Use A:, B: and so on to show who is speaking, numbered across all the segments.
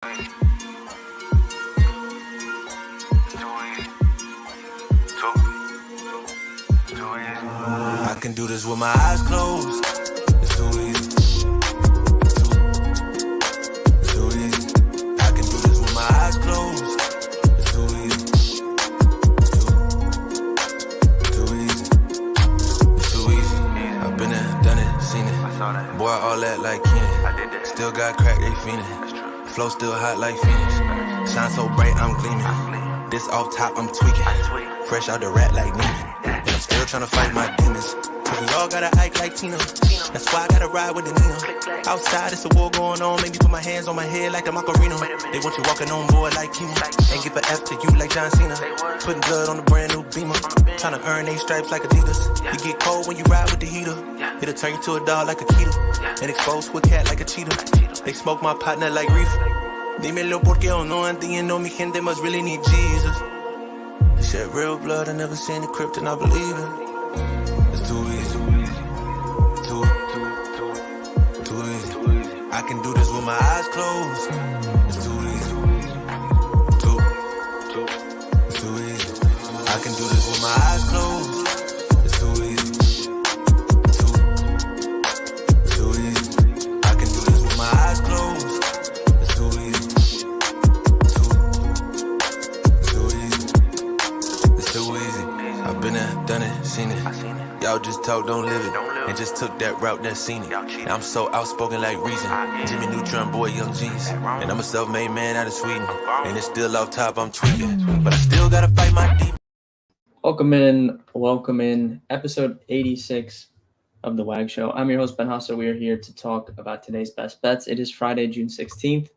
A: I can do this with my eyes closed. It's too easy. It's too easy. I can do this with my eyes closed. It's too easy. Too easy. It's too easy. I've been there, done it, seen it. Boy, all that like Keenan. Still got crack, they fiendin'. Flow still hot like Phoenix. Shine so bright, I'm gleaming. This off top, I'm tweaking. Fresh out the rat like Neiman. And I'm still tryna fight my demons. Cause we all gotta act like Tina. That's why I gotta ride with the Nina. Outside, it's a war going on. Make me put my hands on my head like the Macarena. They want you walking on board like Kima. Ain't give a F to you like John Cena. Putting blood on the brand new Beamer. Tryna earn 8 stripes like Adidas. You get cold when you ride with the heater. It'll turn you to a dog like a keto. And expose to a cat like a cheetah. They smoke my partner like reefer. Dímelo porque o no entiendo. Mi gente must really need Jesus. They shed real blood. I never seen the crypt and I believe it. It's too easy. Too easy. I can do this with my eyes closed. It's too easy. It's too easy. I can do this with my eyes closed. It's too easy. Too easy. I can do this with my eyes closed. It's too easy. Too easy. It's too easy. I've been there, done it, seen it. Y'all just talk, don't live it. And just took that route, that seen it. Now I'm so outspoken like Reason. Jimmy Neutron, boy, young G's. And I'm a self-made man out of Sweden. And it's still off top, I'm tweaking. But I still gotta fight my deep.
B: Welcome in. Episode 86 of the WAG Show. I'm your host, Ben Hosser. We are here to talk about today's best bets. It is Friday, June 16th.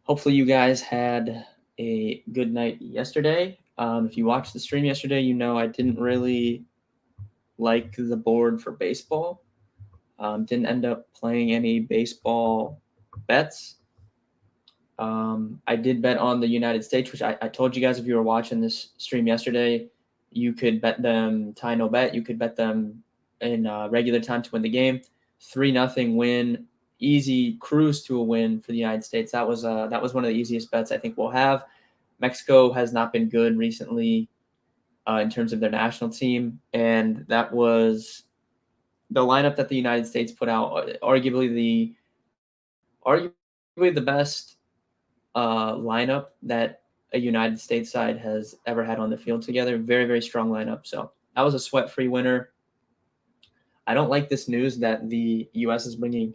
B: Hopefully you guys had a good night yesterday. If you watched the stream yesterday, you know I didn't really like the board for baseball. Didn't end up playing any baseball bets. I did bet on the United States, which I told you guys if you were watching this stream yesterday, you could bet them tie no bet. You could bet them in regular time to win the game. 3-0 win, easy cruise to a win for the United States. That was one of the easiest bets I think we'll have. Mexico has not been good recently in terms of their national team, and that was the lineup that the United States put out. Arguably the best lineup that a United States side has ever had on the field together. Very, very strong lineup. So that was a sweat-free winner. I don't like this news that the U.S. is bringing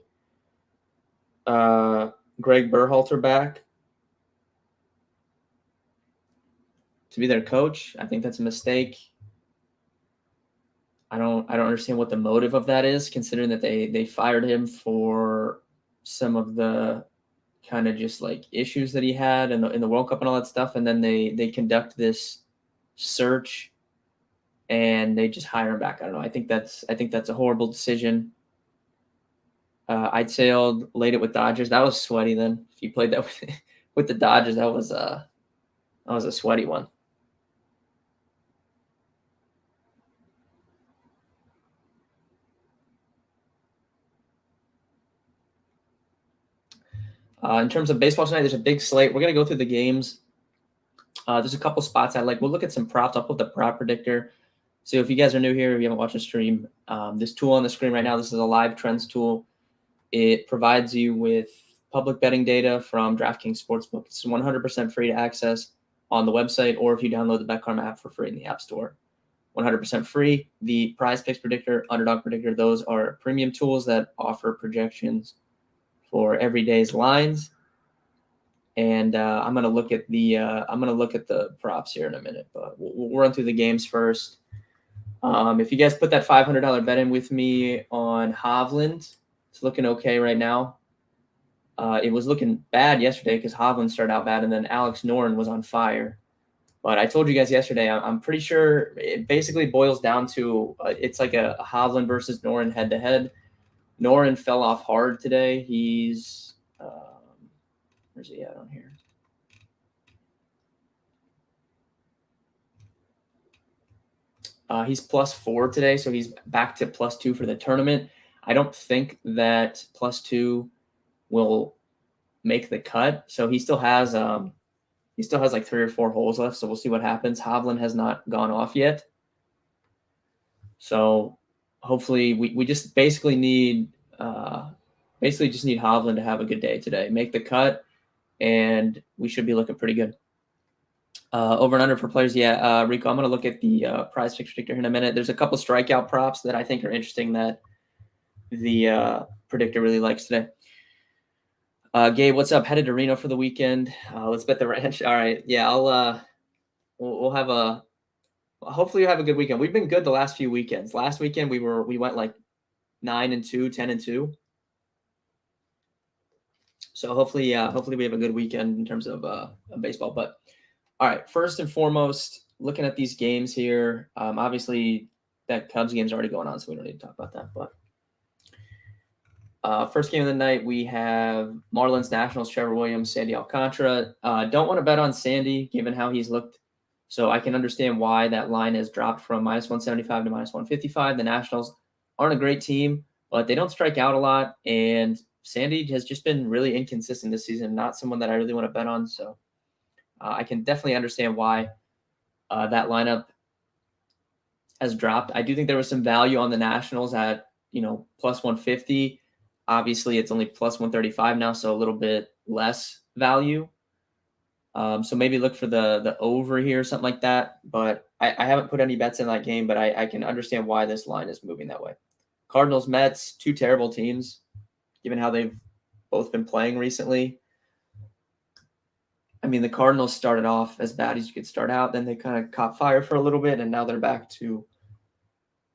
B: Greg Berhalter back to be their coach. I think that's a mistake. I don't understand what the motive of that is, considering that they fired him for some of the kind of just like issues that he had in the World Cup and all that stuff, and then they conduct this search and they just hire him back. I don't know. I think that's a horrible decision. I'd sailed, laid it with Dodgers. That was sweaty. Then if you played that with the Dodgers, that was a sweaty one. In terms of baseball tonight, there's a big slate. We're going to go through the games. There's a couple spots I like. We'll look at some props. I'll put the prop predictor. So if you guys are new here, if you haven't watched the stream, this tool on the screen right now, this is a live trends tool. It provides you with public betting data from DraftKings Sportsbook. It's 100% free to access on the website, or if you download the BetKarma app for free in the App Store. 100% free. The Prize Picks Predictor, Underdog Predictor, those are premium tools that offer projections for every day's lines, and I'm gonna look at the props here in a minute, but we'll run through the games first. If you guys put that $500 bet in with me on Hovland, it's looking okay right now. It was looking bad yesterday because Hovland started out bad, and then Alex Noren was on fire. But I told you guys yesterday, I'm pretty sure it basically boils down to it's like a Hovland versus Noren head-to-head. Noren fell off hard today. He's where's he at on here? He's +4 today, so he's back to +2 for the tournament. I don't think that +2 will make the cut. So he still has like 3 or 4 holes left. So we'll see what happens. Hovland has not gone off yet. So hopefully we just basically need Hovland to have a good day today, make the cut, and we should be looking pretty good. Over and under for players. Yeah, Rico, I'm going to look at the prize pick predictor here in a minute. There's a couple strikeout props that I think are interesting that the predictor really likes today. Gabe, what's up? Headed to Reno for the weekend. Let's bet the ranch. All right. Yeah, we'll have hopefully you have a good weekend. We've been good the last few weekends. Last weekend we went like 9-2, 10-2. So hopefully we have a good weekend in terms of baseball. But all right, first and foremost, looking at these games here, obviously that Cubs game's already going on, so we don't need to talk about that. But first game of the night, we have Marlins Nationals, Trevor Williams, Sandy Alcantara. Don't want to bet on Sandy, given how he's looked. So I can understand why that line has dropped from -175 to -155. The Nationals aren't a great team, but they don't strike out a lot. And Sandy has just been really inconsistent this season, not someone that I really want to bet on. So I can definitely understand why that lineup has dropped. I do think there was some value on the Nationals at, +150. Obviously, it's only +135 now, so a little bit less value. So maybe look for the over here or something like that. But I haven't put any bets in that game, but I can understand why this line is moving that way. Cardinals, Mets, 2 terrible teams, given how they've both been playing recently. I mean, the Cardinals started off as bad as you could start out. Then they kind of caught fire for a little bit, and now they're back to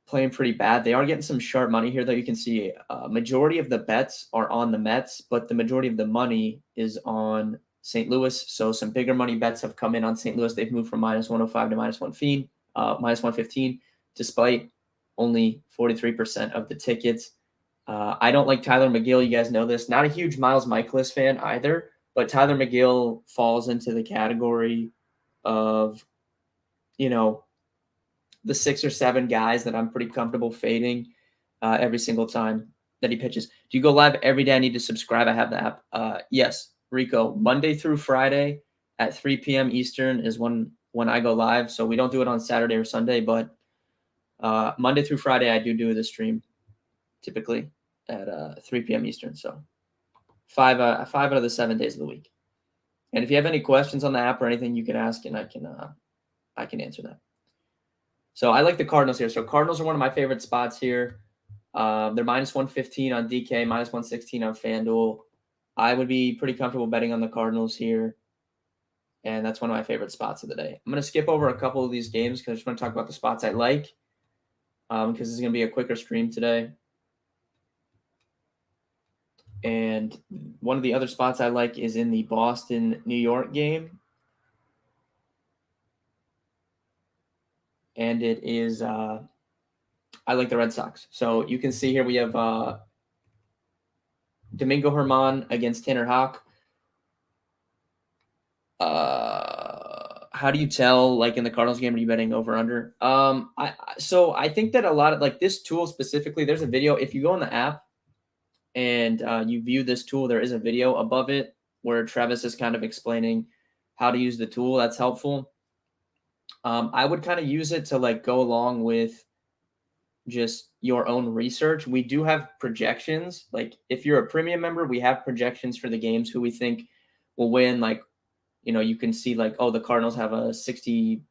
B: playing pretty bad. They are getting some sharp money here, though. You can see majority of the bets are on the Mets, but the majority of the money is on St. Louis. So some bigger money bets have come in on St. Louis. They've moved from -105 to -115, despite only 43% of the tickets. I don't like Tyler McGill. You guys know this. Not a huge Miles Michaelis fan either, but Tyler McGill falls into the category of, the 6 or 7 guys that I'm pretty comfortable fading every single time that he pitches. Do you go live every day? I need to subscribe. I have the app. Yes, Rico. Monday through Friday at 3 p.m. Eastern is when I go live. So we don't do it on Saturday or Sunday, but Monday through Friday I do the stream typically at 3 p.m. Eastern. So 5 out of the 7 days of the week. And if you have any questions on the app or anything, you can ask, and I can answer that. So I like the Cardinals here. So Cardinals are one of my favorite spots here. They're -115 on DK, -116 on FanDuel. I would be pretty comfortable betting on the Cardinals here. And that's one of my favorite spots of the day. I'm going to skip over a couple of these games because I just want to talk about the spots I like, because this is going to be a quicker stream today. And one of the other spots I like is in the Boston-New York game. And it is I like the Red Sox. So you can see here we have Domingo Germán against Tanner Houck. How do you tell, like in the Cardinals game, are you betting over under? So I think that a lot of like this tool specifically, there's a video. If you go on the app and you view this tool, there is a video above it where Travis is kind of explaining how to use the tool. That's helpful. I would kind of use it to like go along with just your own research. We do have projections. Like if you're a premium member, we have projections for the games who we think will win. Like, you can see like, oh, the Cardinals have a 62%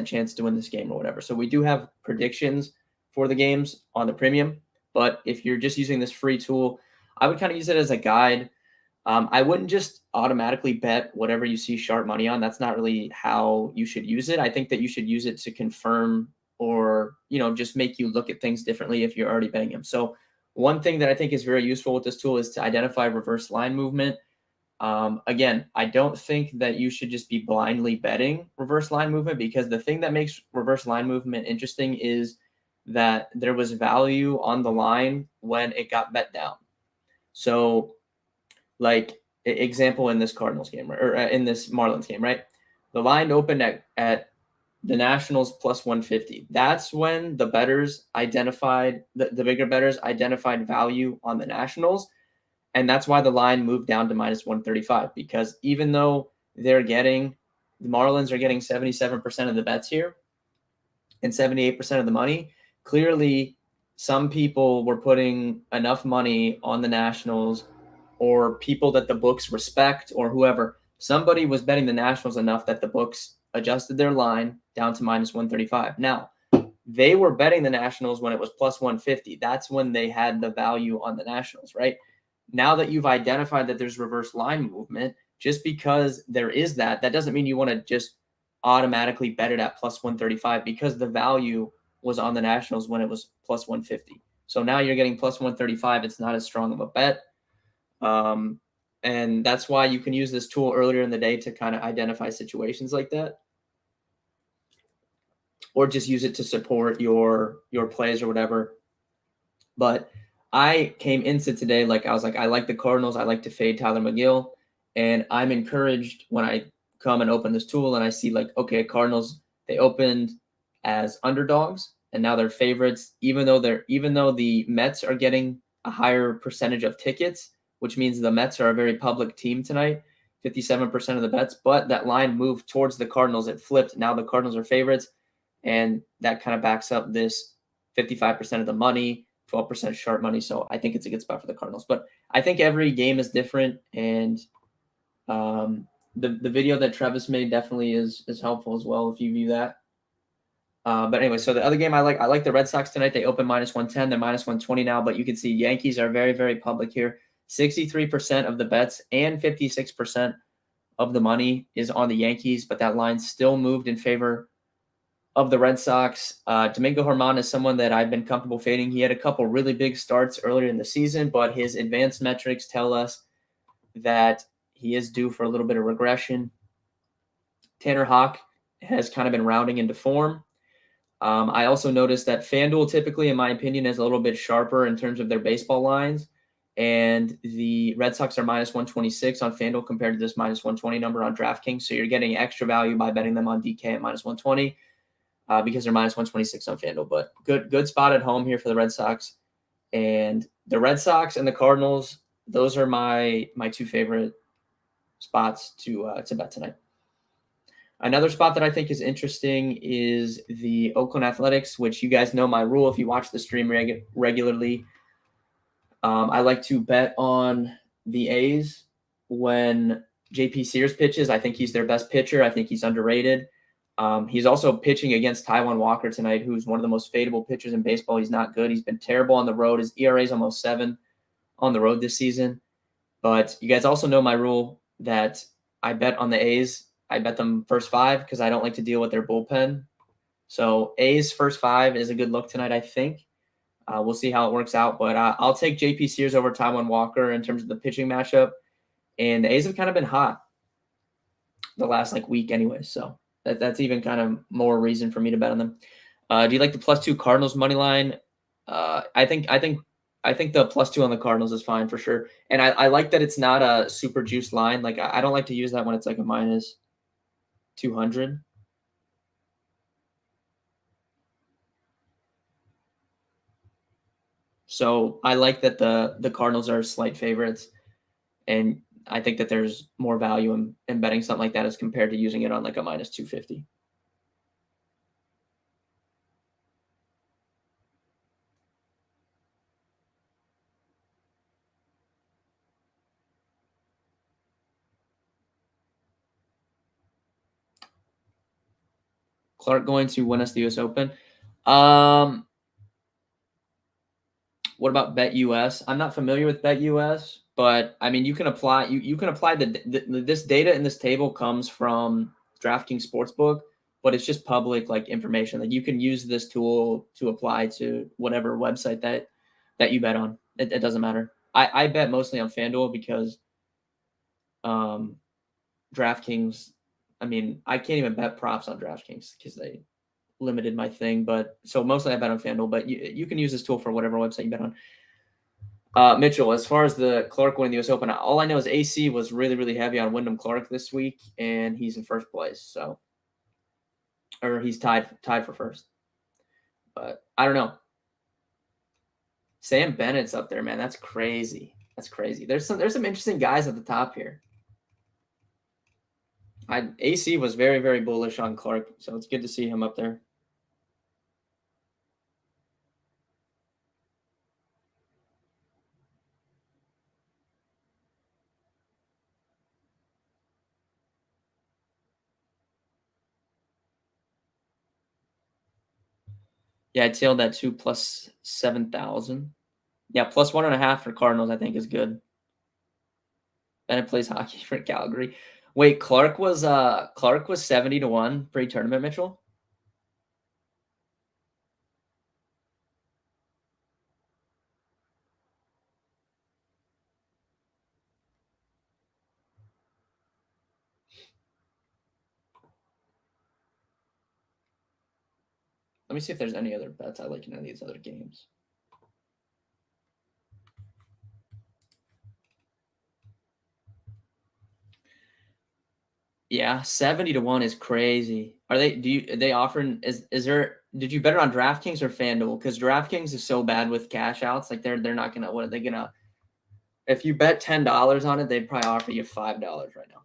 B: chance to win this game or whatever. So we do have predictions for the games on the premium. But if you're just using this free tool, I would kind of use it as a guide. I wouldn't just automatically bet whatever you see sharp money on. That's not really how you should use it. I think that you should use it to confirm or, just make you look at things differently if you're already betting them. So one thing that I think is very useful with this tool is to identify reverse line movement. Again, I don't think that you should just be blindly betting reverse line movement, because the thing that makes reverse line movement interesting is that there was value on the line when it got bet down. So like example in this Cardinals game or in this Marlins game, right? The line opened at the Nationals +150. That's when the bettors identified, the bigger bettors identified value on the Nationals. And that's why the line moved down to minus 135, because even though the Marlins are getting 77% of the bets here and 78% of the money, clearly some people were putting enough money on the Nationals, or people that the books respect, or whoever. Somebody was betting the Nationals enough that the books adjusted their line down to minus 135. Now, they were betting the Nationals when it was plus 150. That's when they had the value on the Nationals, right? Now that you've identified that there's reverse line movement, just because there is that doesn't mean you want to just automatically bet it at plus 135, because the value was on the Nationals when it was plus 150. So now you're getting plus 135. It's not as strong of a bet. And that's why you can use this tool earlier in the day to kind of identify situations like that, or just use it to support your plays or whatever. But I came into today like I was like, I like the Cardinals. I like to fade Tyler McGill, and I'm encouraged when I come and open this tool and I see like, okay, Cardinals, they opened as underdogs and now they're favorites, even though the Mets are getting a higher percentage of tickets, which means the Mets are a very public team tonight, 57% of the bets, but that line moved towards the Cardinals. It flipped. Now the Cardinals are favorites, and that kind of backs up this 55% of the money, 12% sharp money. So I think it's a good spot for the Cardinals. But I think every game is different, and the video that Travis made definitely is helpful as well if you view that. But anyway, so the other game I like the Red Sox tonight. They open minus 110. They're minus 120 now, but you can see Yankees are very, very public here. 63% of the bets and 56% of the money is on the Yankees, but that line still moved in favor of the Red Sox. Domingo Germán is someone that I've been comfortable fading. He had a couple really big starts earlier in the season, but his advanced metrics tell us that he is due for a little bit of regression. Tanner Houck has kind of been rounding into form. I also noticed that FanDuel typically, in my opinion, is a little bit sharper in terms of their baseball lines. And the Red Sox are minus 126 on FanDuel compared to this minus 120 number on DraftKings. So you're getting extra value by betting them on DK at minus 120 because they're minus 126 on FanDuel. But good spot at home here for the Red Sox. And the Red Sox and the Cardinals, those are my two favorite spots to bet tonight. Another spot that I think is interesting is the Oakland Athletics, which you guys know my rule if you watch the stream regularly. I like to bet on the A's when JP Sears pitches. I think he's their best pitcher. I think he's underrated. He's also pitching against Taijuan Walker tonight, who's one of the most fadeable pitchers in baseball. He's not good. He's been terrible on the road. His ERA is almost 7 on the road this season. But you guys also know my rule that I bet on the A's. I bet them first 5 because I don't like to deal with their bullpen. So A's first 5 is a good look tonight, I think. We'll see how it works out. But I'll take JP Sears over Taijuan Walker in terms of the pitching matchup. And the A's have kind of been hot the last week anyway. So that's even kind of more reason for me to bet on them. Do you like the +2 Cardinals money line? I think the +2 on the Cardinals is fine for sure. And I like that it's not a super juiced line. I don't like to use that when it's like a minus 200. So I like that the Cardinals are slight favorites, and I think that there's more value in betting something like that as compared to using it on like a minus 250. Clark going to win us the U.S. Open. What about Bet US? I'm not familiar with Bet US, but I mean, you can apply this data in this table comes from DraftKings Sportsbook, but it's just public information that you can use this tool to apply to whatever website that you bet on. It doesn't matter. I bet mostly on FanDuel because DraftKings. I mean, I can't even bet props on DraftKings because they limited my thing. But so mostly I bet on FanDuel, but you can use this tool for whatever website you bet on. Mitchell, as far as the Clark winning the U.S. Open, all I know is AC was really, really heavy on Wyndham Clark this week, and he's in first place. Or he's tied for first. But I don't know. Sam Bennett's up there, man. That's crazy. That's crazy. There's some interesting guys at the top here. AC was very, very bullish on Clark, so it's good to see him up there. Yeah, I tailed that too, plus 7,000. Yeah, plus 1.5 for Cardinals, I think is good. Bennett plays hockey for Calgary. Wait, Clark was 70-1 pre-tournament, Mitchell? Let me see if there's any other bets I like in any of these other games. Yeah, 70-1 is crazy. Are they offering is there did you bet it on DraftKings or FanDuel? Because DraftKings is so bad with cash outs. Like they're not gonna what are they gonna if you bet $10 on it, they'd probably offer you $5 right now.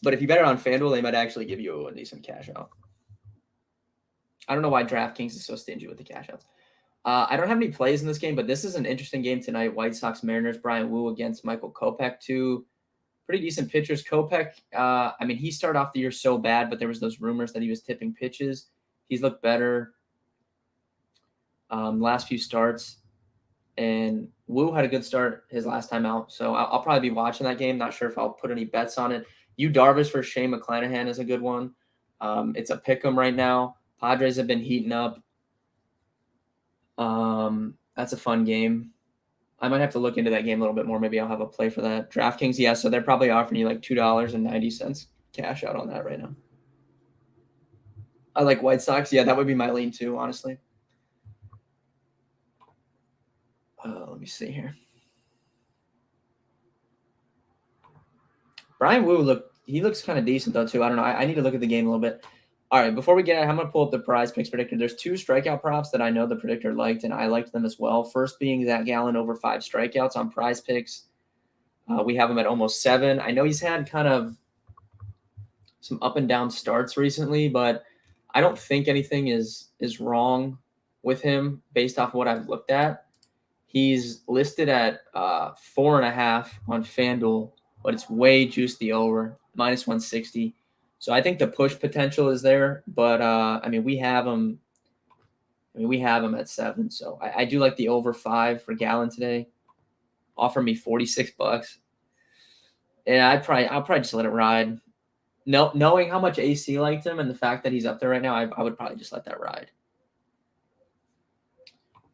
B: But if you bet it on FanDuel, they might actually give you a decent cash out. I don't know why DraftKings is so stingy with the cash outs. I don't have any plays in this game, but this is an interesting game tonight. White Sox Mariners, Brian Wu against Michael Kopech, two pretty decent pitchers. Kopech, I mean, he started off the year so bad, but there was those rumors that he was tipping pitches. He's looked better last few starts. And Wu had a good start his last time out. So I'll probably be watching that game. Not sure if I'll put any bets on it. Yu Darvish for Shane McClanahan is a good one. It's a pick 'em right now. Padres have been heating up. That's a fun game. I might have to look into that game a little bit more. Maybe I'll have a play for that. DraftKings, yeah, so they're probably offering you like $2.90 cash out on that right now. I like White Sox. Yeah, that would be my lean too, honestly. Let me see here. Brian Wu looks kind of decent though too. I don't know. I need to look at the game a little bit. All right, before we get it, I'm going to pull up the prize picks predictor. There's two strikeout props that I know the predictor liked, and I liked them as well. First being Zach Gallen over 5 strikeouts on prize picks. We have him at almost 7. I know he's had kind of some up and down starts recently, but I don't think anything is wrong with him based off what I've looked at. He's listed at 4.5 on FanDuel, but it's way juiced the over, minus 160. So I think the push potential is there, but I mean we have him. We have him at 7. So I do like the over 5 for Gallen today. Offer me $46. Yeah, I'll probably just let it ride. No, knowing how much AC liked him and the fact that he's up there right now, I would probably just let that ride.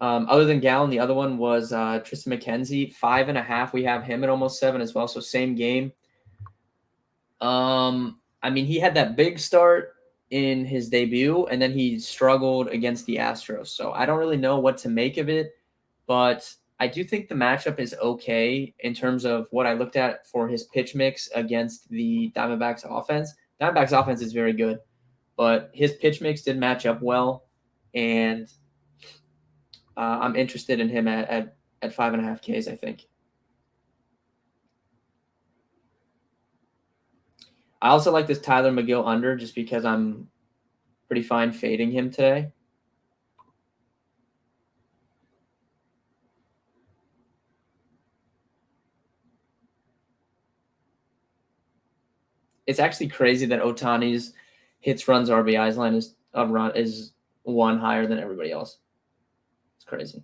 B: Other than Gallen, the other one was Tristan McKenzie, 5.5. We have him at almost 7 as well. So same game. I mean, he had that big start in his debut, and then he struggled against the Astros. So I don't really know what to make of it, but I do think the matchup is okay in terms of what I looked at for his pitch mix against the Diamondbacks offense. Diamondbacks offense is very good, but his pitch mix did match up well, and I'm interested in him at 5.5 Ks, I think. I also like this Tyler McGill under just because I'm pretty fine fading him today. It's actually crazy that Ohtani's hits, runs, RBIs line is one higher than everybody else. It's crazy.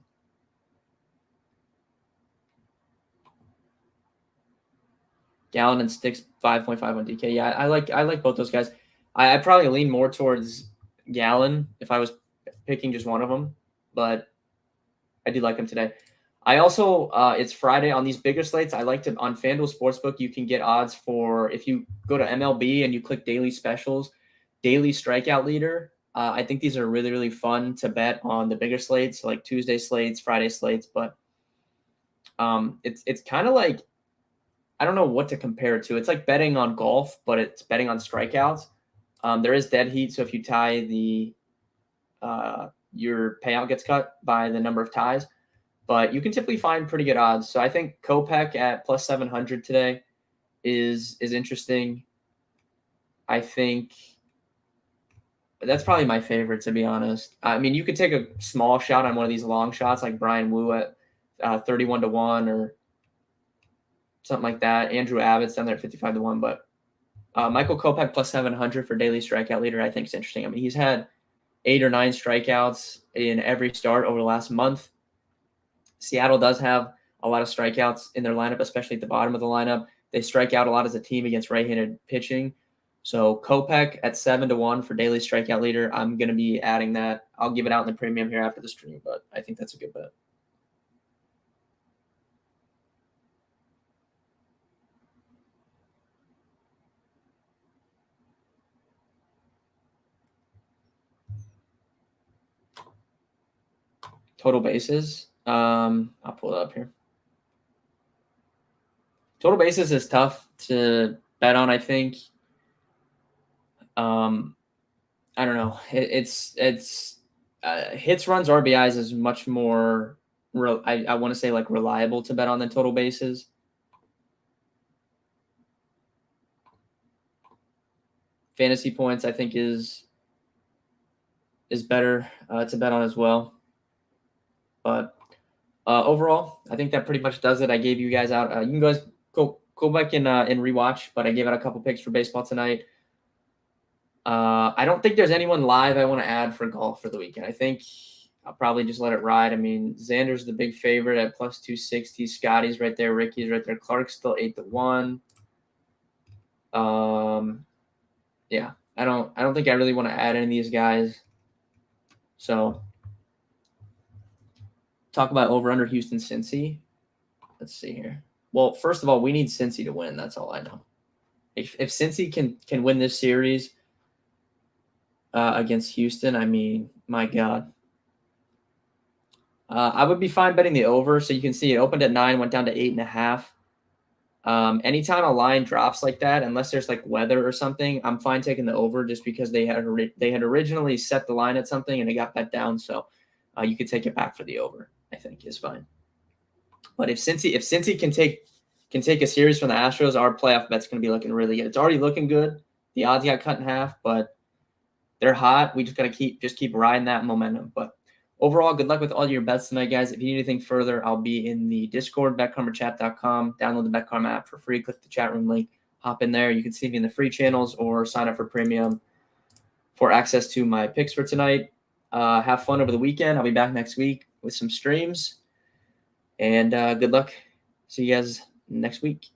B: Gallen and Sticks 5.5 on DK. Yeah, I like both those guys. I probably lean more towards Gallen if I was picking just one of them, but I do like him today. I also it's Friday on these bigger slates. I like to on FanDuel Sportsbook. You can get odds for if you go to MLB and you click daily specials, daily strikeout leader. I think these are really really fun to bet on the bigger slates, like Tuesday slates, Friday slates. But it's kind of like I don't know what to compare it to. It's like betting on golf, but it's betting on strikeouts. There is dead heat, so if you tie the your payout gets cut by the number of ties. but you can typically find pretty good odds. So I think Kopech at plus 700 today is interesting. I think that's probably my favorite, to be honest. I mean, you could take a small shot on one of these long shots like Brian Wu at 31-1 or something like that. Andrew Abbott's down there at 55-1, but Michael Kopech plus 700 for daily strikeout leader, I think is interesting. I mean, he's had 8 or 9 strikeouts in every start over the last month. Seattle does have a lot of strikeouts in their lineup, especially at the bottom of the lineup. They strike out a lot as a team against right-handed pitching. So Kopech at 7-1 for daily strikeout leader. I'm going to be adding that. I'll give it out in the premium here after the stream, but I think that's a good bet. Total bases. I'll pull it up here. Total bases is tough to bet on, I think. I don't know. It's hits, runs, RBIs is much more, I want to say, like, reliable to bet on than total bases. Fantasy points, I think, is better to bet on as well. But overall, I think that pretty much does it. I gave you guys out. You can guys go back and rewatch, but I gave out a couple picks for baseball tonight. I don't think there's anyone live I want to add for golf for the weekend. I think I'll probably just let it ride. I mean, Xander's the big favorite at plus 260. Scotty's right there. Ricky's right there. Clark's still 8-1. Yeah, I don't think I really want to add any of these guys. So talk about over under Houston Cincy. Let's see here. Well, first of all, we need Cincy to win. That's all I know. If Cincy can win this series against Houston, I mean, my God. I would be fine betting the over. So you can see it opened at 9, went down to 8.5. Anytime a line drops like that, unless there's like weather or something, I'm fine taking the over just because they had originally set the line at something and it got bet down. So you could take it back for the over. I think is fine. But if Cincy can take a series from the Astros, our playoff bet's going to be looking really good. It's already looking good. The odds got cut in half, but they're hot. We just got to keep riding that momentum. But overall, good luck with all your bets tonight, guys. If you need anything further, I'll be in the Discord, betkarmachat.com. Download the BetKarma app for free. Click the chat room link. Hop in there. You can see me in the free channels or sign up for premium for access to my picks for tonight. Have fun over the weekend. I'll be back next week with some streams. And good luck. See you guys next week.